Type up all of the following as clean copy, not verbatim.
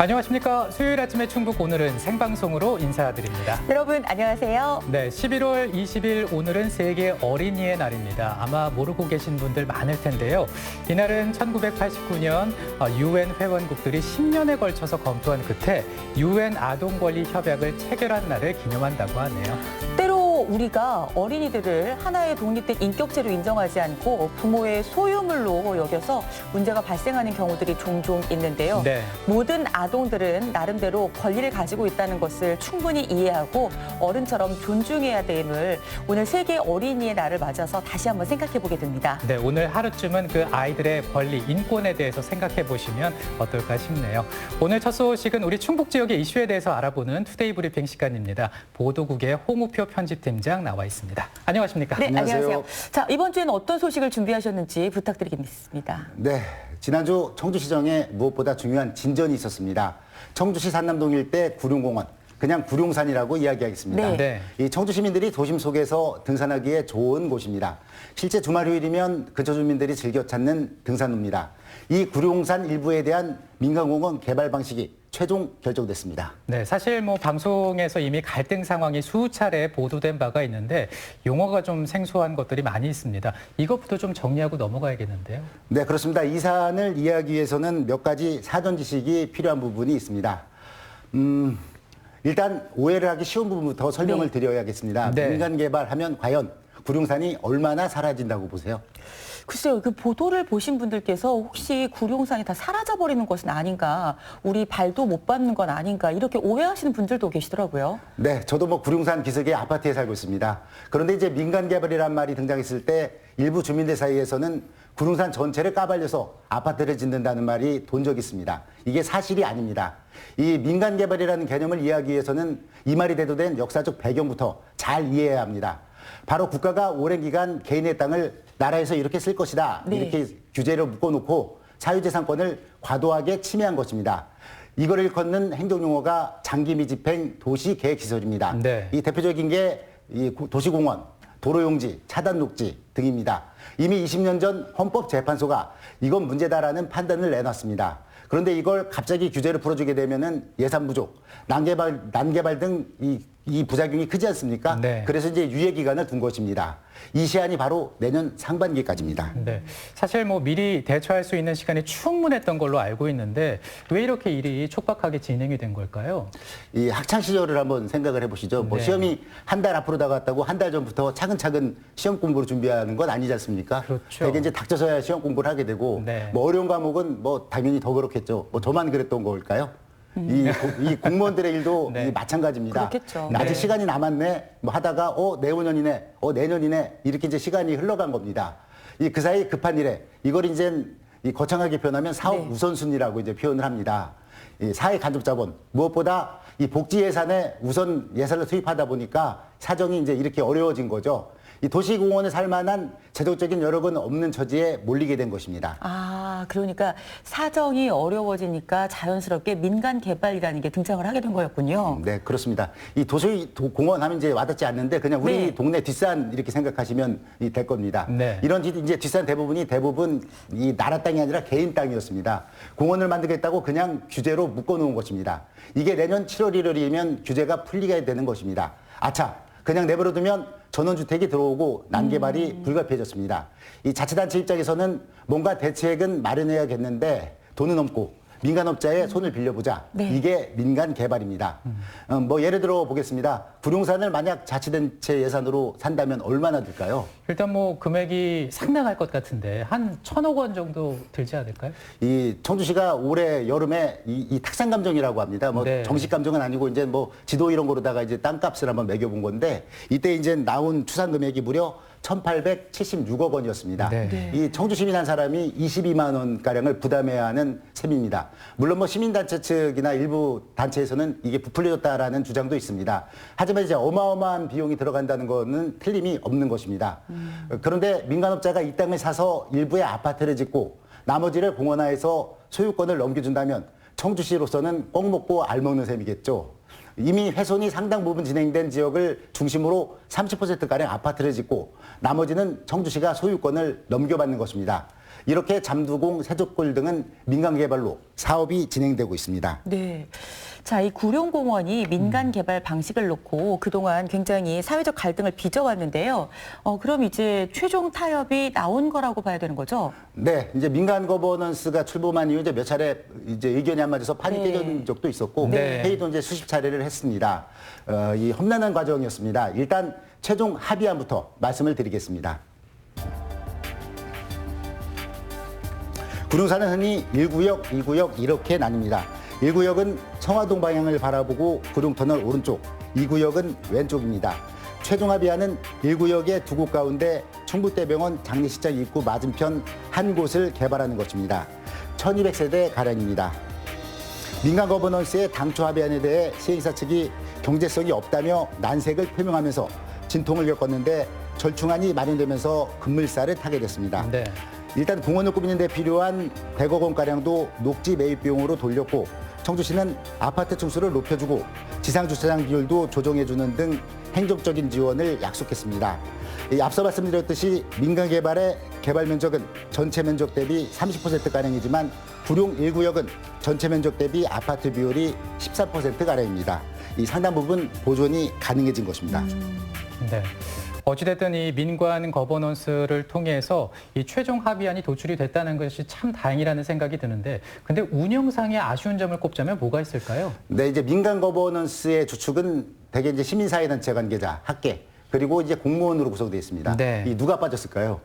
안녕하십니까. 수요일 아침의 충북 오늘은 생방송으로 인사드립니다. 여러분 안녕하세요. 네, 11월 20일 오늘은 세계 어린이의 날입니다. 아마 모르고 계신 분들 많을 텐데요. 이날은 1989년 UN 회원국들이 10년에 걸쳐서 검토한 끝에 UN 아동권리 협약을 체결한 날을 기념한다고 하네요. 때로 우리가 어린이들을 하나의 독립된 인격체로 인정하지 않고 부모의 소유물로 여겨서 문제가 발생하는 경우들이 종종 있는데요. 네. 모든 아동들은 나름대로 권리를 가지고 있다는 것을 충분히 이해하고 어른처럼 존중해야 됨을 오늘 세계 어린이의 날을 맞아서 다시 한번 생각해 보게 됩니다. 네, 오늘 하루쯤은 그 아이들의 권리, 인권에 대해서 생각해 보시면 어떨까 싶네요. 오늘 첫 소식은 우리 충북 지역의 이슈에 대해서 알아보는 투데이 브리핑 시간입니다. 보도국의 홍우표 편집팀장 나와 있습니다. 안녕하십니까? 네, 안녕하세요. 안녕하세요. 자, 이번 주에는 어떤 소식을 준비하셨는지 부탁드리겠습니다. 네, 지난주 청주시정에 무엇보다 중요한 진전이 있었습니다. 청주시 산남동 일대 구룡공원, 그냥 구룡산이라고 이야기하겠습니다. 네. 이 청주 시민들이 도심 속에서 등산하기에 좋은 곳입니다. 실제 주말 휴일이면 근처 주민들이 즐겨 찾는 등산로입니다. 이 구룡산 일부에 대한 민간공원 개발 방식이 최종 결정됐습니다. 네, 사실 방송에서 이미 갈등 상황이 수차례 보도된 바가 있는데 용어가 좀 생소한 것들이 많이 있습니다. 이것부터 좀 정리하고 넘어가야겠는데요. 네, 그렇습니다. 이 사안을 이해하기 위해서는 몇 가지 사전 지식이 필요한 부분이 있습니다. 일단 오해를 하기 쉬운 부분부터 설명을 드려야겠습니다. 네. 민간 개발하면 과연 구룡산이 얼마나 사라진다고 보세요? 글쎄요, 그 보도를 보신 분들께서 혹시 구룡산이 다 사라져버리는 것은 아닌가, 우리 발도 못 밟는 건 아닌가, 이렇게 오해하시는 분들도 계시더라고요. 네, 저도 구룡산 기슭의 아파트에 살고 있습니다. 그런데 이제 민간 개발이란 말이 등장했을 때 일부 주민들 사이에서는 구룡산 전체를 까발려서 아파트를 짓는다는 말이 돈 적이 있습니다. 이게 사실이 아닙니다. 이 민간 개발이라는 개념을 이해하기 위해서는 이 말이 대두된 역사적 배경부터 잘 이해해야 합니다. 바로 국가가 오랜 기간 개인의 땅을 나라에서 이렇게 쓸 것이다. 네. 이렇게 규제를 묶어놓고 사유재산권을 과도하게 침해한 것입니다. 이걸 일컫는 행정용어가 장기미집행 도시계획시설입니다. 네. 이 대표적인 게 이 도시공원, 도로용지, 차단녹지 등입니다. 이미 20년 전 헌법재판소가 이건 문제다라는 판단을 내놨습니다. 그런데 이걸 갑자기 규제를 풀어주게 되면은 예산 부족, 난개발 등 이 부작용이 크지 않습니까? 네. 그래서 이제 유예 기간을 둔 것입니다. 이 시한이 바로 내년 상반기까지입니다. 네, 사실 미리 대처할 수 있는 시간이 충분했던 걸로 알고 있는데 왜 이렇게 일이 촉박하게 진행이 된 걸까요? 이 학창 시절을 한번 생각을 해보시죠. 네. 시험이 한 달 앞으로 다가왔다고 한 달 전부터 차근차근 시험 공부를 준비하는 건 아니지 않습니까? 그렇죠. 되게 이제 닥쳐서야 시험 공부를 하게 되고 네. 어려운 과목은 당연히 더 그렇겠죠. 저만 그랬던 걸까요? 이 공무원들의 일도 네. 마찬가지입니다. 그렇겠죠. 아직 네. 시간이 시간이 남았네. 하다가 내후년이네. 내년이네. 이렇게 이제 시간이 흘러간 겁니다. 그 사이 급한 일에 이걸 이제 거창하게 표현하면 사업 네. 우선순위라고 이제 표현을 합니다. 이 사회 간접자본 무엇보다 이 복지 예산에 우선 예산을 투입하다 보니까 사정이 이제 이렇게 어려워진 거죠. 이 도시공원에 살 만한 제도적인 여력은 없는 처지에 몰리게 된 것입니다. 아, 그러니까 사정이 어려워지니까 자연스럽게 민간 개발이라는 게 등장을 하게 된 거였군요. 네, 그렇습니다. 이 도시공원 하면 이제 와닿지 않는데 그냥 우리 네. 동네 뒷산 이렇게 생각하시면 될 겁니다. 네. 이런 이제 뒷산 대부분 이 나라 땅이 아니라 개인 땅이었습니다. 공원을 만들겠다고 그냥 규제로 묶어놓은 것입니다. 이게 내년 7월 1일이면 규제가 풀리게 되는 것입니다. 아차, 그냥 내버려두면 전원주택이 들어오고 난개발이 불가피해졌습니다. 이 자치단체 입장에서는 뭔가 대책은 마련해야겠는데 돈은 없고 민간업자의 손을 빌려보자. 네. 이게 민간 개발입니다. 예를 들어 보겠습니다. 구룡산을 만약 자치단체 예산으로 산다면 얼마나 들까요? 일단 금액이 상당할 것 같은데 한 1,000억 원 정도 들지 않을까요? 이 청주시가 올해 여름에 이 탁산 감정이라고 합니다. 네. 정식 감정은 아니고 이제 지도 이런 거로다가 이제 땅값을 한번 매겨본 건데 이때 이제 나온 추산 금액이 무려 1,876억 원이었습니다. 네. 이 청주 시민 한 사람이 22만 원 가량을 부담해야 하는 셈입니다. 물론 시민단체 측이나 일부 단체에서는 이게 부풀려졌다라는 주장도 있습니다. 하지만 이제 어마어마한 비용이 들어간다는 거는 틀림이 없는 것입니다. 그런데 민간업자가 이 땅을 사서 일부의 아파트를 짓고 나머지를 공원화해서 소유권을 넘겨준다면 청주시로서는 꼭 먹고 알 먹는 셈이겠죠. 이미 훼손이 상당 부분 진행된 지역을 중심으로 30%가량 아파트를 짓고 나머지는 청주시가 소유권을 넘겨받는 것입니다. 이렇게 잠두공, 세족골 등은 민간 개발로 사업이 진행되고 있습니다. 네. 자, 이 구룡공원이 민간 개발 방식을 놓고 그동안 굉장히 사회적 갈등을 빚어왔는데요. 그럼 이제 최종 타협이 나온 거라고 봐야 되는 거죠? 네, 이제 민간 거버넌스가 출범한 이후 이제 몇 차례 이제 의견이 안 맞아서 판이 네. 깨진 적도 있었고 네. 회의도 이제 수십 차례를 했습니다. 이 험난한 과정이었습니다. 일단 최종 합의안부터 말씀을 드리겠습니다. 구룡산은 흔히 1구역, 2구역 이렇게 나뉩니다. 1구역은 청화동 방향을 바라보고 구룡터널 오른쪽, 2구역은 왼쪽입니다. 최종 합의안은 1구역의 두 곳 가운데 충북대병원 장례식장 입구 맞은편 한 곳을 개발하는 것입니다. 1200세대 가량입니다. 민간 거버넌스의 당초 합의안에 대해 시행사 측이 경제성이 없다며 난색을 표명하면서 진통을 겪었는데 절충안이 마련되면서 급물살을 타게 됐습니다. 네. 일단 공원을 꾸미는 데 필요한 100억 원가량도 녹지 매입 비용으로 돌렸고 청주시는 아파트 층수를 높여주고 지상주차장 비율도 조정해주는 등 행정적인 지원을 약속했습니다. 앞서 말씀드렸듯이 민간 개발의 개발 면적은 전체 면적 대비 30%가량이지만 구룡 1구역은 전체 면적 대비 아파트 비율이 14%가량입니다. 이 상당 부분 보존이 가능해진 것입니다. 네. 어찌됐든 이 민관 거버넌스를 통해서 이 최종 합의안이 도출이 됐다는 것이 참 다행이라는 생각이 드는데, 근데 운영상의 아쉬운 점을 꼽자면 뭐가 있을까요? 네, 이제 민간 거버넌스의 주축은 대개 이제 시민사회단체 관계자, 학계, 그리고 이제 공무원으로 구성되어 있습니다. 네. 이 누가 빠졌을까요?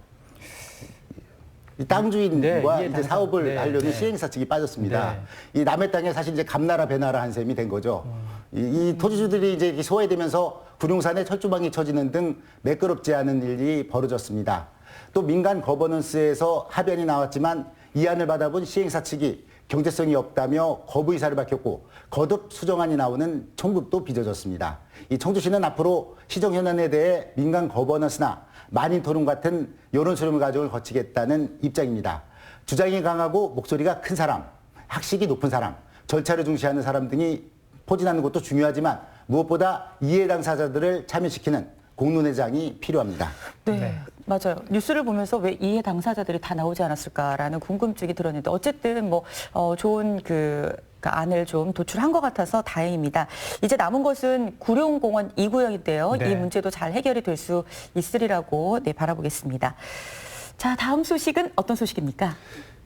이 땅 주인과 네, 이해 이제 당사- 사업을 네, 하려는 네. 시행사 측이 빠졌습니다. 네. 이 남의 땅에 사실 이제 감나라 배나라 한 셈이 된 거죠. 이 토지주들이 이제 소외되면서 구룡산에 철조망이 쳐지는 등 매끄럽지 않은 일이 벌어졌습니다. 또 민간 거버넌스에서 합의안이 나왔지만 이 안을 받아본 시행사 측이 경제성이 없다며 거부 의사를 밝혔고 거듭 수정안이 나오는 총극도 빚어졌습니다. 이 청주시는 앞으로 시정 현안에 대해 민간 거버넌스나 만인 토론 같은 여론 수렴 과정을 거치겠다는 입장입니다. 주장이 강하고 목소리가 큰 사람, 학식이 높은 사람, 절차를 중시하는 사람 등이 포진하는 것도 중요하지만 무엇보다 이해 당사자들을 참여시키는 공론회장이 필요합니다. 네, 네. 맞아요. 뉴스를 보면서 왜 이해 당사자들이 다 나오지 않았을까라는 궁금증이 들었는데 어쨌든 뭐 좋은 그 안을 좀 도출한 것 같아서 다행입니다. 이제 남은 것은 구룡공원 2구역인데요. 네. 이 문제도 잘 해결이 될 수 있으리라고 바라보겠습니다. 자, 다음 소식은 어떤 소식입니까?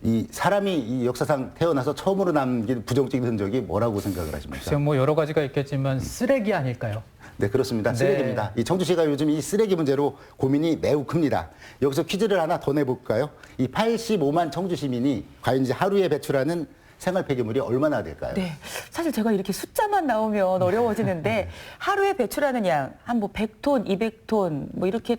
이 사람이 이 역사상 태어나서 처음으로 남긴 부정적인 흔적이 뭐라고 생각을 하십니까? 글쎄요, 뭐 여러 가지가 있겠지만 쓰레기 아닐까요? 네, 그렇습니다. 네. 쓰레기입니다. 이 청주시가 요즘 이 쓰레기 문제로 고민이 매우 큽니다. 여기서 퀴즈를 하나 더 내볼까요? 이 85만 청주 시민이 과연 이제 하루에 배출하는 생활 폐기물이 얼마나 될까요? 네. 사실 제가 이렇게 숫자만 나오면 어려워지는데 하루에 배출하는 양 한 뭐 100톤, 200톤 뭐 이렇게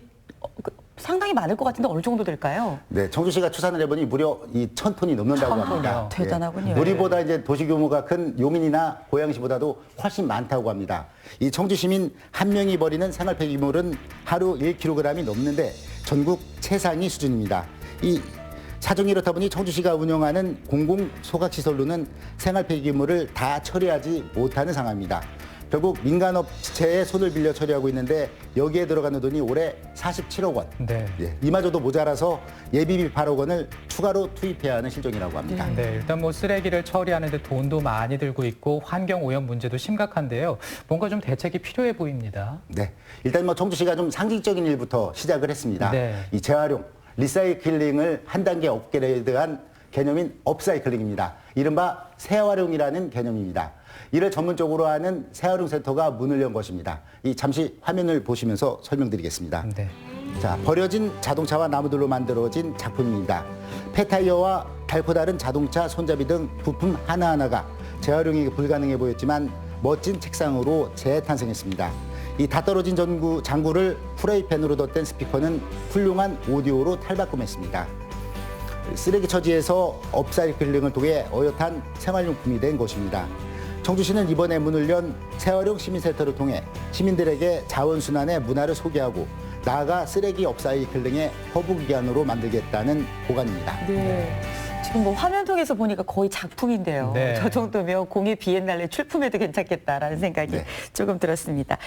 상당히 많을 것 같은데 어느 정도 될까요? 네, 청주시가 추산을 해보니 무려 이 1000톤이 넘는다고 1000 합니다. 톤이요? 대단하군요. 우리보다 이제 도시 규모가 큰 용인이나 고양시보다도 훨씬 많다고 합니다. 이 청주 시민 한 명이 버리는 생활 폐기물은 하루 1kg이 넘는데 전국 최상위 수준입니다. 이 사정이 이렇다 보니 청주시가 운영하는 공공 소각시설로는 생활 폐기물을 다 처리하지 못하는 상황입니다. 결국 민간업체에 손을 빌려 처리하고 있는데 여기에 들어가는 돈이 올해 47억 원. 네. 예, 이마저도 모자라서 예비비 8억 원을 추가로 투입해야 하는 실정이라고 합니다. 네, 일단 뭐 쓰레기를 처리하는데 돈도 많이 들고 있고 환경 오염 문제도 심각한데요. 뭔가 좀 대책이 필요해 보입니다. 네, 일단 뭐 청주시가 좀 상징적인 일부터 시작을 했습니다. 네. 이 재활용, 리사이클링을 한 단계 업그레이드한 개념인 업사이클링입니다. 이른바 재활용이라는 개념입니다. 이를 전문적으로 하는 재활용 센터가 문을 연 것입니다. 이 잠시 화면을 보시면서 설명드리겠습니다. 네. 자, 버려진 자동차와 나무들로 만들어진 작품입니다. 폐타이어와 달고 다른 자동차 손잡이 등 부품 하나하나가 재활용이 불가능해 보였지만 멋진 책상으로 재탄생했습니다. 이 다 떨어진 장구를 프라이팬으로 덧댄 스피커는 훌륭한 오디오로 탈바꿈했습니다. 쓰레기 처지에서 업사이클링을 통해 어엿한 생활용품이 된 것입니다. 청주시는 이번에 문을 연 재활용 시민센터를 통해 시민들에게 자원순환의 문화를 소개하고 나아가 쓰레기 업사이클링의 허브기관으로 만들겠다는 보관입니다. 네. 지금 뭐 화면 통해서 보니까 거의 작품인데요. 네. 저 정도면 공예 비엔날레 출품해도 괜찮겠다라는 생각이 네. 조금 들었습니다.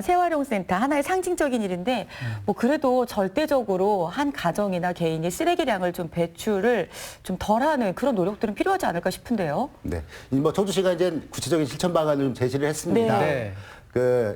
재활용센터 하나의 상징적인 일인데 뭐 그래도 절대적으로 한 가정이나 개인이 쓰레기량을 좀 배출을 좀 덜하는 그런 노력들은 필요하지 않을까 싶은데요. 네. 뭐 청주시가 이제 구체적인 실천 방안을 좀 제시를 했습니다. 네.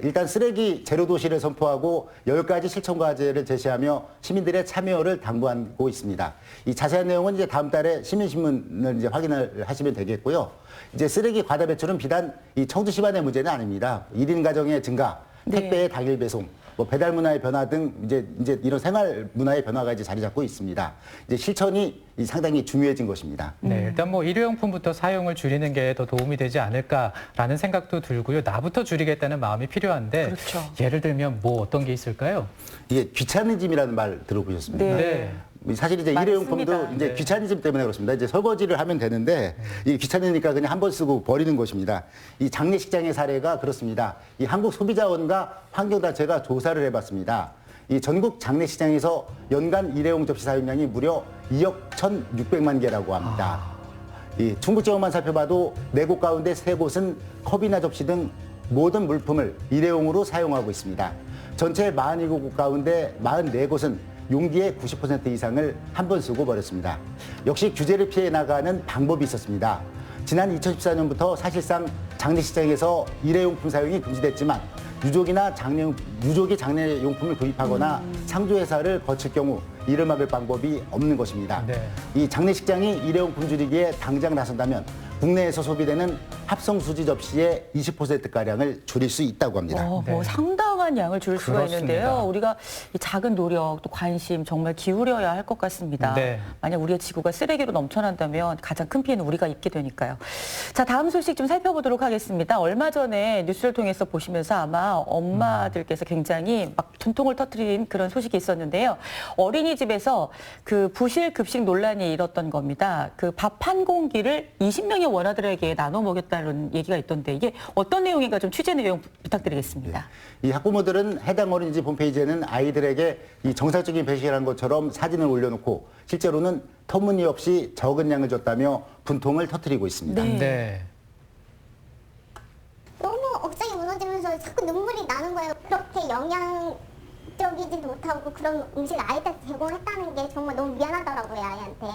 일단 쓰레기 제로 도시를 선포하고 10가지 실천 과제를 제시하며 시민들의 참여를 당부하고 있습니다. 이 자세한 내용은 이제 다음 달에 시민신문을 이제 확인을 하시면 되겠고요. 이제 쓰레기 과다 배출은 비단 이 청주시만의 문제는 아닙니다. 1인 가정의 증가, 네. 택배의 당일 배송, 뭐 배달 문화의 변화 등 이제 이런 생활 문화의 변화가 이제 자리 잡고 있습니다. 이제 실천이 상당히 중요해진 것입니다. 네, 일단 뭐 일회용품부터 사용을 줄이는 게 더 도움이 되지 않을까라는 생각도 들고요. 나부터 줄이겠다는 마음이 필요한데 그렇죠. 예를 들면 뭐 어떤 게 있을까요? 이게 귀차니즘이라는 말 들어보셨습니까? 네. 사실 이제 맞습니다. 일회용품도 이제 네. 귀차니즘 때문에 그렇습니다. 이제 설거지를 하면 되는데 이 귀찮으니까 그냥 한 번 쓰고 버리는 것입니다. 이 장례식장의 사례가 그렇습니다. 이 한국소비자원과 환경단체가 조사를 해봤습니다. 이 전국 장례식장에서 연간 일회용 접시 사용량이 무려 2억 1,600만 개라고 합니다. 이 중국 지역만 살펴봐도 4곳 가운데 3곳은 컵이나 접시 등 모든 물품을 일회용으로 사용하고 있습니다. 전체 47곳 가운데 44곳은 용기의 90% 이상을 한 번 쓰고 버렸습니다. 역시 규제를 피해 나가는 방법이 있었습니다. 지난 2014년부터 사실상 장례식장에서 일회용품 사용이 금지됐지만 유족이 장례용품을 구입하거나 상조회사를 거칠 경우 이를 막을 방법이 없는 것입니다. 네. 이 장례식장이 일회용품 줄이기에 당장 나선다면 국내에서 소비되는 합성 수지 접시의 20%가량을 줄일 수 있다고 합니다. 뭐 네. 상당한 양을 줄일 수가 그렇습니다. 있는데요. 우리가 이 작은 노력 또 관심 정말 기울여야 할 것 같습니다. 네. 만약 우리의 지구가 쓰레기로 넘쳐난다면 가장 큰 피해는 우리가 입게 되니까요. 자, 다음 소식 좀 살펴보도록 하겠습니다. 얼마 전에 뉴스를 통해서 보시면서 아마 엄마들께서 굉장히 막 분통을 터뜨린 그런 소식이 있었는데요. 어린이집에서 그 부실 급식 논란이 일었던 겁니다. 그 밥 한 공기를 20명의 원아들에게 나눠 먹였다는 얘기가 있던데 이게 어떤 내용인가 좀 취재 내용 부탁드리겠습니다. 이 학부모들은 해당 어린이집 홈페이지에는 아이들에게 이 정상적인 배식이라는 것처럼 사진을 올려놓고 실제로는 터무니없이 적은 양을 줬다며 분통을 터뜨리고 있습니다. 네. 네. 너무 억장이 무너지면서 자꾸 눈물이 나는 거예요. 그렇게 영양적이지도 못하고 그런 음식을 아이한테 제공했다는 게 정말 너무 미안하더라고요, 아이한테.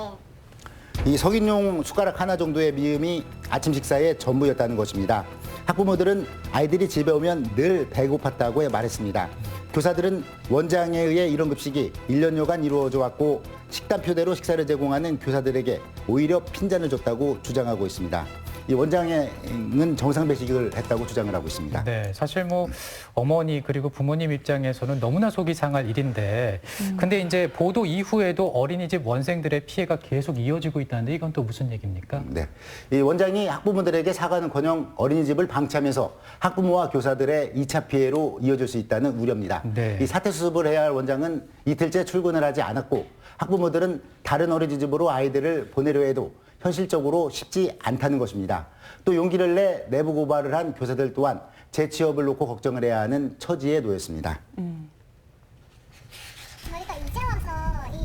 이 성인용 숟가락 하나 정도의 미음이 아침 식사의 전부였다는 것입니다. 학부모들은 아이들이 집에 오면 늘 배고팠다고 말했습니다. 교사들은 원장에 의해 이런 급식이 1년여간 이루어져 왔고 식단표대로 식사를 제공하는 교사들에게 오히려 핀잔을 줬다고 주장하고 있습니다. 이 원장은 정상 배식을 했다고 주장을 하고 있습니다. 네, 사실 뭐 어머니 그리고 부모님 입장에서는 너무나 속이 상할 일인데 근데 이제 보도 이후에도 어린이집 원생들의 피해가 계속 이어지고 있다는데 이건 또 무슨 얘기입니까? 네. 이 원장이 학부모들에게 사과는커녕 어린이집을 방치하면서 학부모와 교사들의 2차 피해로 이어질 수 있다는 우려입니다. 네. 이 사퇴 수습을 해야 할 원장은 이틀째 출근을 하지 않았고 학부모들은 다른 어린이집으로 아이들을 보내려 해도 현실적으로 쉽지 않다는 것입니다. 또 용기를 내 내부 고발을 한 교사들 또한 재취업을 놓고 걱정을 해야 하는 처지에 놓였습니다. 저희가 이제 와서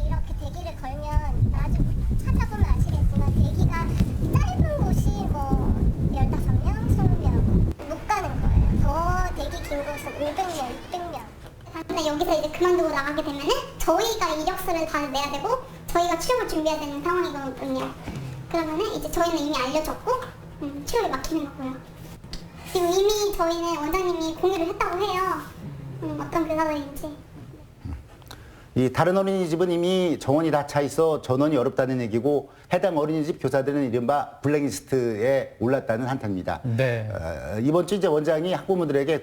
이렇게 대기를 걸면 나중에 찾아보면 아시겠지만 대기가 짧은 곳이 뭐 15명, 20명 못 가는 거예요. 더 대기 긴 곳은 500명, 600명. 근데 여기서 이제 그만두고 나가게 되면은 저희가 이력서를 다 내야 되고 저희가 취업을 준비해야 되는 상황이거든요. 그러면은 이제 저희는 이미 알려줬고 취업이 막히는 거고요. 지금 이미 저희는 원장님이 공유를 했다고 해요. 어떤 교사들인지. 이 다른 어린이집은 이미 정원이 다 차 있어 전원이 어렵다는 얘기고 해당 어린이집 교사들은 이른바 블랙리스트에 올랐다는 한탄입니다. 네. 이번 주 이제 원장이 학부모들에게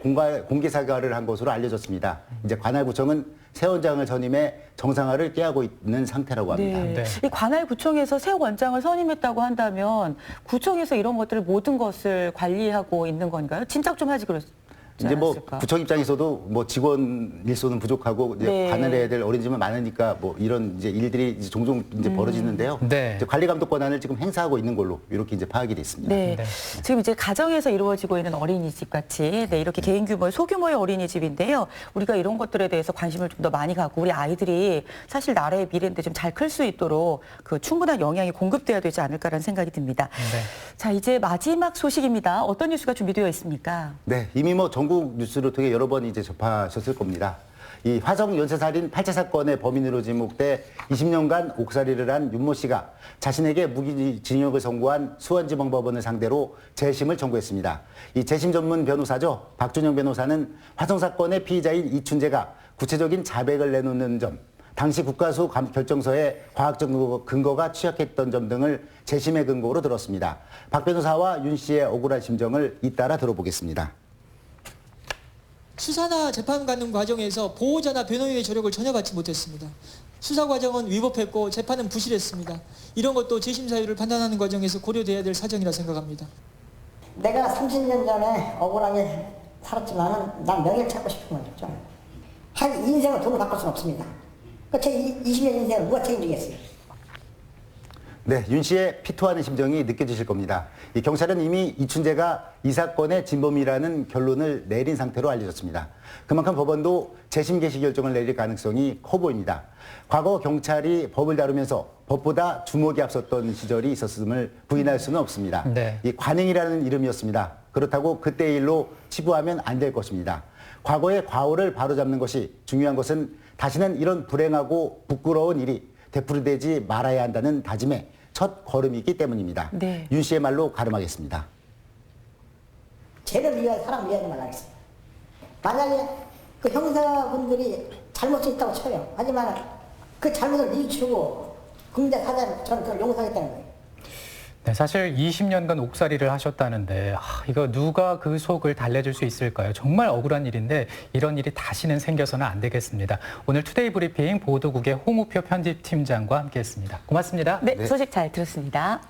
공개 사과를 한 것으로 알려졌습니다. 이제 관할구청은 새 원장을 선임해 정상화를 꾀하고 있는 상태라고 합니다. 네. 네. 이 관할구청에서 새 원장을 선임했다고 한다면 구청에서 이런 것들을 모든 것을 관리하고 있는 건가요? 진작 좀 하지 이제 뭐 않았을까. 구청 입장에서도 뭐 직원 일소는 부족하고 이제 네. 관할해야 될 어린이집은 많으니까 뭐 이런 이제 일들이 이제 종종 이제 벌어지는데요. 네. 이제 관리 감독 권한을 지금 행사하고 있는 걸로 이렇게 이제 파악이 됐습니다. 네. 네. 지금 이제 가정에서 이루어지고 있는 어린이집 같이 이렇게 개인 규모의 소규모의 어린이집인데요. 우리가 이런 것들에 대해서 관심을 좀 더 많이 갖고 우리 아이들이 사실 나라의 미래인데 좀 잘 클 수 있도록 그 충분한 영향이 공급돼야 되지 않을까라는 생각이 듭니다. 네. 자, 이제 마지막 소식입니다. 어떤 뉴스가 준비되어 있습니까? 네, 이미 뭐 전국 뉴스를 통해 여러 번 이제 접하셨을 겁니다. 이 화성 연쇄살인 8차 사건의 범인으로 지목돼 20년간 옥살이를 한 윤모 씨가 자신에게 무기징역을 선고한 수원지방법원을 상대로 재심을 청구했습니다. 이 재심 전문 변호사죠. 박준영 변호사는 화성 사건의 피의자인 이춘재가 구체적인 자백을 내놓는 점, 당시 국가수 결정서에 과학적 근거가 취약했던 점 등을 재심의 근거로 들었습니다. 박 변호사와 윤 씨의 억울한 심정을 잇따라 들어보겠습니다. 수사나 재판 갖는 과정에서 보호자나 변호인의 조력을 전혀 받지 못했습니다. 수사 과정은 위법했고 재판은 부실했습니다. 이런 것도 재심 사유를 판단하는 과정에서 고려돼야 될 사정이라 생각합니다. 내가 30년 전에 억울하게 살았지만은 난 명예를 찾고 싶은 거죠. 한 인생을 돈으로 바꿀 수는 없습니다. 제 20년 인생을 누가 책임지겠어요? 네, 윤 씨의 피토하는 심정이 느껴지실 겁니다. 이 경찰은 이미 이춘재가 이 사건의 진범이라는 결론을 내린 상태로 알려졌습니다. 그만큼 법원도 재심 개시 결정을 내릴 가능성이 커 보입니다. 과거 경찰이 법을 다루면서 법보다 주목이 앞섰던 시절이 있었음을 부인할 수는 없습니다. 네. 이 관행이라는 이름이었습니다. 그렇다고 그때의 일로 치부하면 안 될 것입니다. 과거의 과오를 바로잡는 것이 중요한 것은 다시는 이런 불행하고 부끄러운 일이 되풀이되지 말아야 한다는 다짐의 첫 걸음이기 때문입니다. 네. 윤 씨의 말로 가름하겠습니다. 죄를 위하여 사람 위하여 말하겠습니다. 만약에 그 형사분들이 잘못이 있다고 쳐요. 하지만 그 잘못을 뉘우치고 국민대 사장 저는 그걸 용서하겠다는 거예요. 네, 사실 20년간 옥살이를 하셨다는데 이거 누가 그 속을 달래줄 수 있을까요? 정말 억울한 일인데 이런 일이 다시는 생겨서는 안 되겠습니다. 오늘 투데이 브리핑 보도국의 홍우표 편집팀장과 함께했습니다. 고맙습니다. 네, 소식 잘 들었습니다.